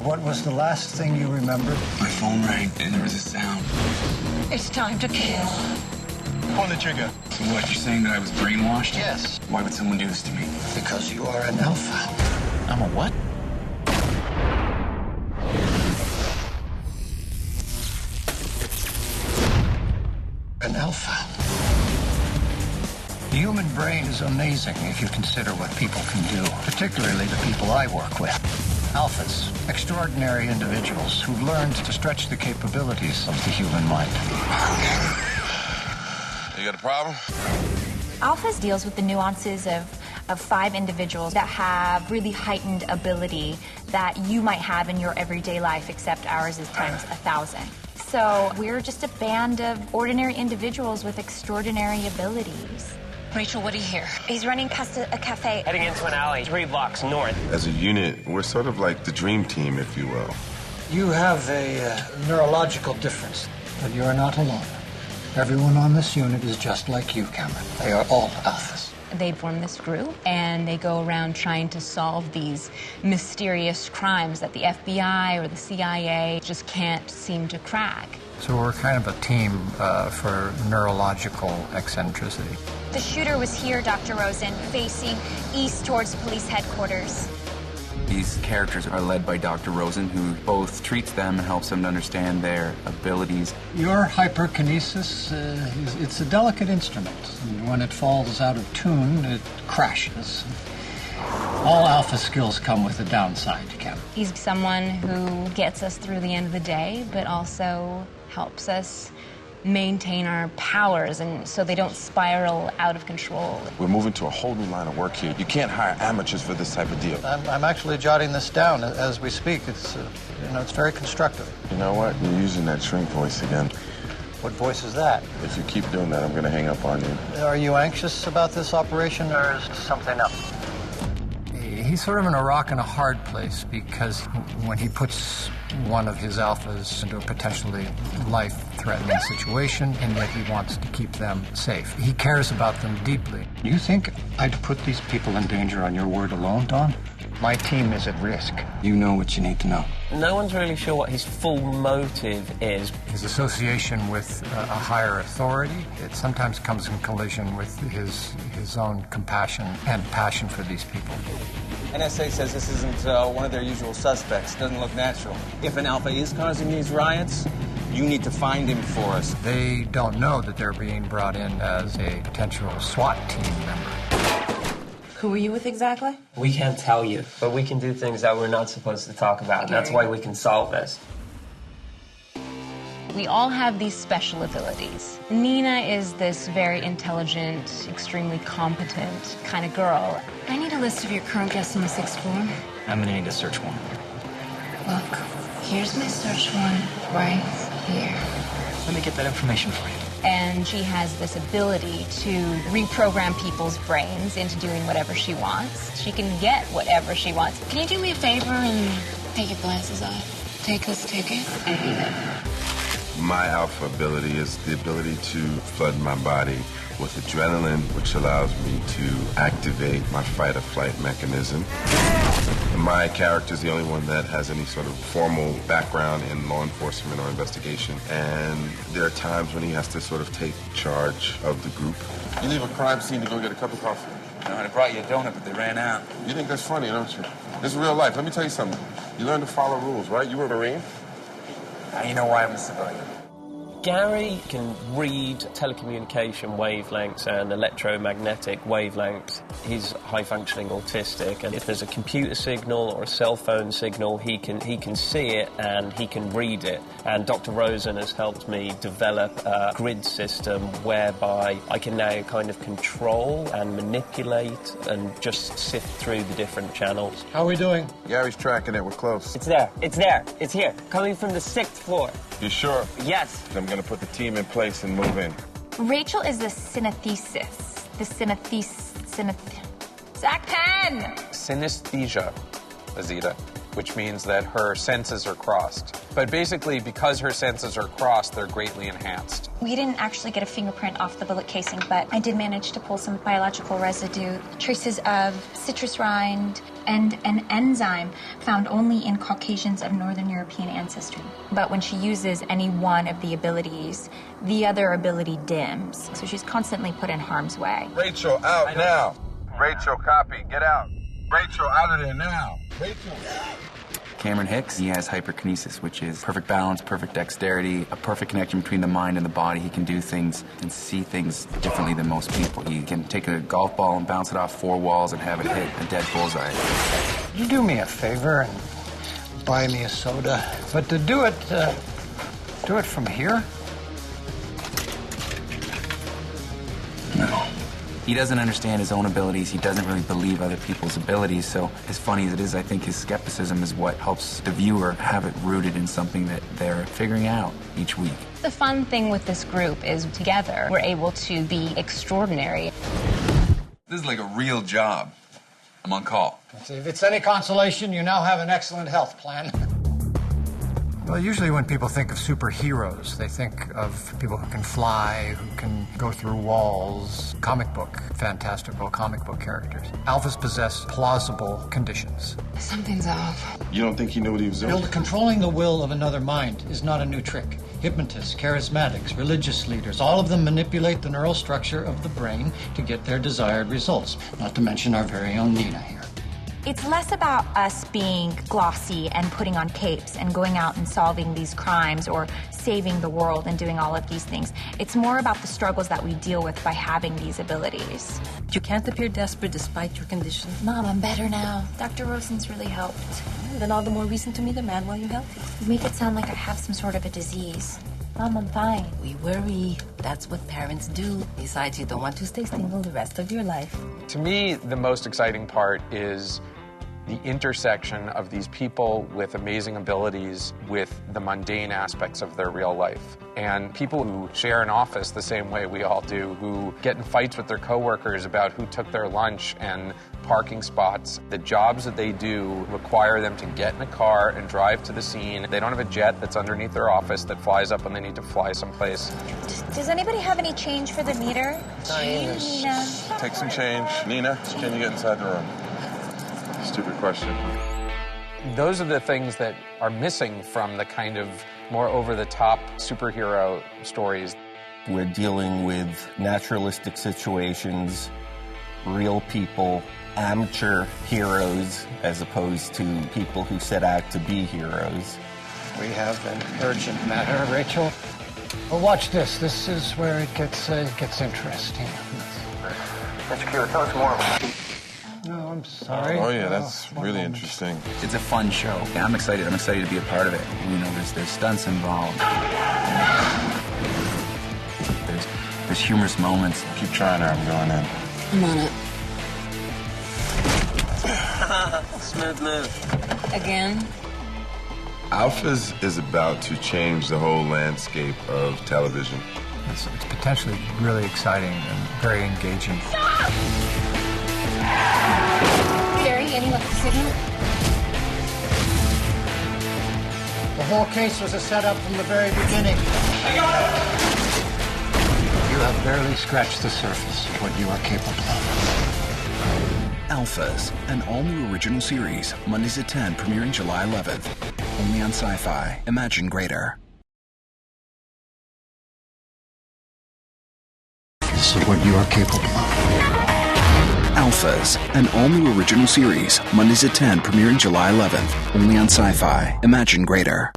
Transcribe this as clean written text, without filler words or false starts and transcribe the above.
What was the last thing you remembered? My phone rang and there was a sound. It's time to kill. Pull the trigger. So what, you're saying that I was brainwashed? Yes. Why would someone do this to me? Because you are an alpha. I'm a what? An alpha. The human brain is amazing if you consider what people can do, particularly the people I work with. Alphas, extraordinary individuals who've learned to stretch the capabilities of the human mind. You got a problem? Alphas deals with the nuances of 5 individuals that have really heightened ability that you might have in your everyday life, except ours is times 1,000. So we're just a band of ordinary individuals with extraordinary abilities. Rachel, what do you hear? He's running past a cafe. Heading into an alley 3 blocks north. As a unit, we're sort of like the dream team, if you will. You have a neurological difference, but you are not alone. Everyone on this unit is just like you, Cameron. They are all alphas. They form this group, and they go around trying to solve these mysterious crimes that the FBI or the CIA just can't seem to crack. So we're kind of a team for neurological eccentricity. The shooter was here, Dr. Rosen, facing east towards police headquarters. These characters are led by Dr. Rosen, who both treats them and helps them to understand their abilities. Your hyperkinesis, it's a delicate instrument, and when it falls out of tune, it crashes. All alpha skills come with a downside, Ken. He's someone who gets us through the end of the day, but also helps us maintain our powers and so they don't spiral out of control. We're moving to a whole new line of work here. You can't hire amateurs for this type of deal. I'm actually jotting this down as we speak. It's, it's very constructive. You know what? You're using that shrink voice again. What voice is that? If you keep doing that, I'm going to hang up on you. Are you anxious about this operation, or is it something else? He's sort of in a rock and a hard place because when he puts one of his alphas into a potentially life-threatening situation, and yet he wants to keep them safe. He cares about them deeply. You think I'd put these people in danger on your word alone, Don? My team is at risk. You know what you need to know. No one's really sure what his full motive is. His association with a higher authority, it sometimes comes in collision with his own compassion and passion for these people. NSA says this isn't one of their usual suspects. Doesn't look natural. If an alpha is causing these riots, you need to find him for us. They don't know that they're being brought in as a potential SWAT team member. Who are you with exactly? We can't tell you, but we can do things that we're not supposed to talk about. And that's why we can solve this. We all have these special abilities. Nina is this very intelligent, extremely competent kind of girl. I need a list of your current guests on the 6th floor. I'm gonna need a search warrant. Look, here's my search warrant right here. Let me get that information for you. And she has this ability to reprogram people's brains into doing whatever she wants. She can get whatever she wants. Can you do me a favor and take your glasses off? Take this ticket and eat it. My alpha ability is the ability to flood my body with adrenaline, which allows me to activate my fight-or-flight mechanism. My character is the only one that has any sort of formal background in law enforcement or investigation, and there are times when he has to sort of take charge of the group. You leave a crime scene to go get a cup of coffee. No, I brought you a donut, but they ran out. You think that's funny, don't you? This is real life. Let me tell you something. You learn to follow rules, right? You were a Marine? Now you know why I'm a civilian. Gary can read telecommunication wavelengths and electromagnetic wavelengths. He's high-functioning autistic, and if there's a computer signal or a cell phone signal, he can see it and he can read it. And Dr. Rosen has helped me develop a grid system whereby I can now kind of control and manipulate and just sift through the different channels. How are we doing? Gary's tracking it. We're close. It's there. It's there. It's here. Coming from the 6th floor. You sure? Yes. I'm going to put the team in place and move in. Rachel is the synesthesis. Zach Penn! Synesthesia, Azita. which means that her senses are crossed. But basically, because her senses are crossed, they're greatly enhanced. We didn't actually get a fingerprint off the bullet casing, but I did manage to pull some biological residue, traces of citrus rind, and an enzyme found only in Caucasians of Northern European ancestry. But when she uses any one of the abilities, the other ability dims. So she's constantly put in harm's way. Rachel, out now. Rachel, copy. Get out. Rachel, out of there now. Rachel. Cameron Hicks, he has hyperkinesis, which is perfect balance, perfect dexterity, a perfect connection between the mind and the body. He can do things and see things differently than most people. He can take a golf ball and bounce it off 4 walls and have it hit a dead bullseye. You do me a favor and buy me a soda, but to do it from here? No. He doesn't understand his own abilities. He doesn't really believe other people's abilities. So as funny as it is, I think his skepticism is what helps the viewer have it rooted in something that they're figuring out each week. The fun thing with this group is together we're able to be extraordinary. This is like a real job. I'm on call. If it's any consolation, you now have an excellent health plan. Well, usually when people think of superheroes, they think of people who can fly, who can go through walls, fantastical comic book characters. Alphas possess plausible conditions. Something's off. You don't think he knew what he was doing? Bill, controlling the will of another mind is not a new trick. Hypnotists, charismatics, religious leaders, all of them manipulate the neural structure of the brain to get their desired results, not to mention our very own Nina here. It's less about us being glossy and putting on capes and going out and solving these crimes or saving the world and doing all of these things. It's more about the struggles that we deal with by having these abilities. You can't appear desperate despite your condition. Mom, I'm better now. Dr. Rosen's really helped. Then all the more reason to meet a man while you're healthy. You make it sound like I have some sort of a disease. Mom, I'm fine. We worry. That's what parents do. Besides, you don't want to stay single the rest of your life. To me, the most exciting part is the intersection of these people with amazing abilities with the mundane aspects of their real life. And people who share an office the same way we all do, who get in fights with their coworkers about who took their lunch and parking spots. The jobs that they do require them to get in a car and drive to the scene. They don't have a jet that's underneath their office that flies up when they need to fly someplace. Does anybody have any change for the meter? Nina. Take some change. Nina, can you get inside the room? Stupid question. Those are the things that are missing from the kind of more over-the-top superhero stories. We're dealing with naturalistic situations, real people, amateur heroes, as opposed to people who set out to be heroes. We have an urgent matter, Rachel. Well, watch this. This is where it gets interesting. Mr. Q, tell us more about it. No, I'm sorry. Oh, yeah, that's really interesting. It's a fun show. I'm excited. I'm excited to be a part of it. You know, there's stunts involved. There's humorous moments. Keep trying her. I'm going in. I'm on it. Smooth move. Again? Alphas is about to change the whole landscape of television. It's potentially really exciting and very engaging. Gary, any luck with the signal? The whole case was a setup from the very beginning. You have barely scratched the surface of what you are capable of. Alphas, an all-new original series, Mondays at 10, premiering July 11th. Only on Sci-Fi. Imagine greater. This is what you are capable of. Alphas, an all-new original series, Mondays at 10, premiering July 11th. Only on Sci-Fi. Imagine greater.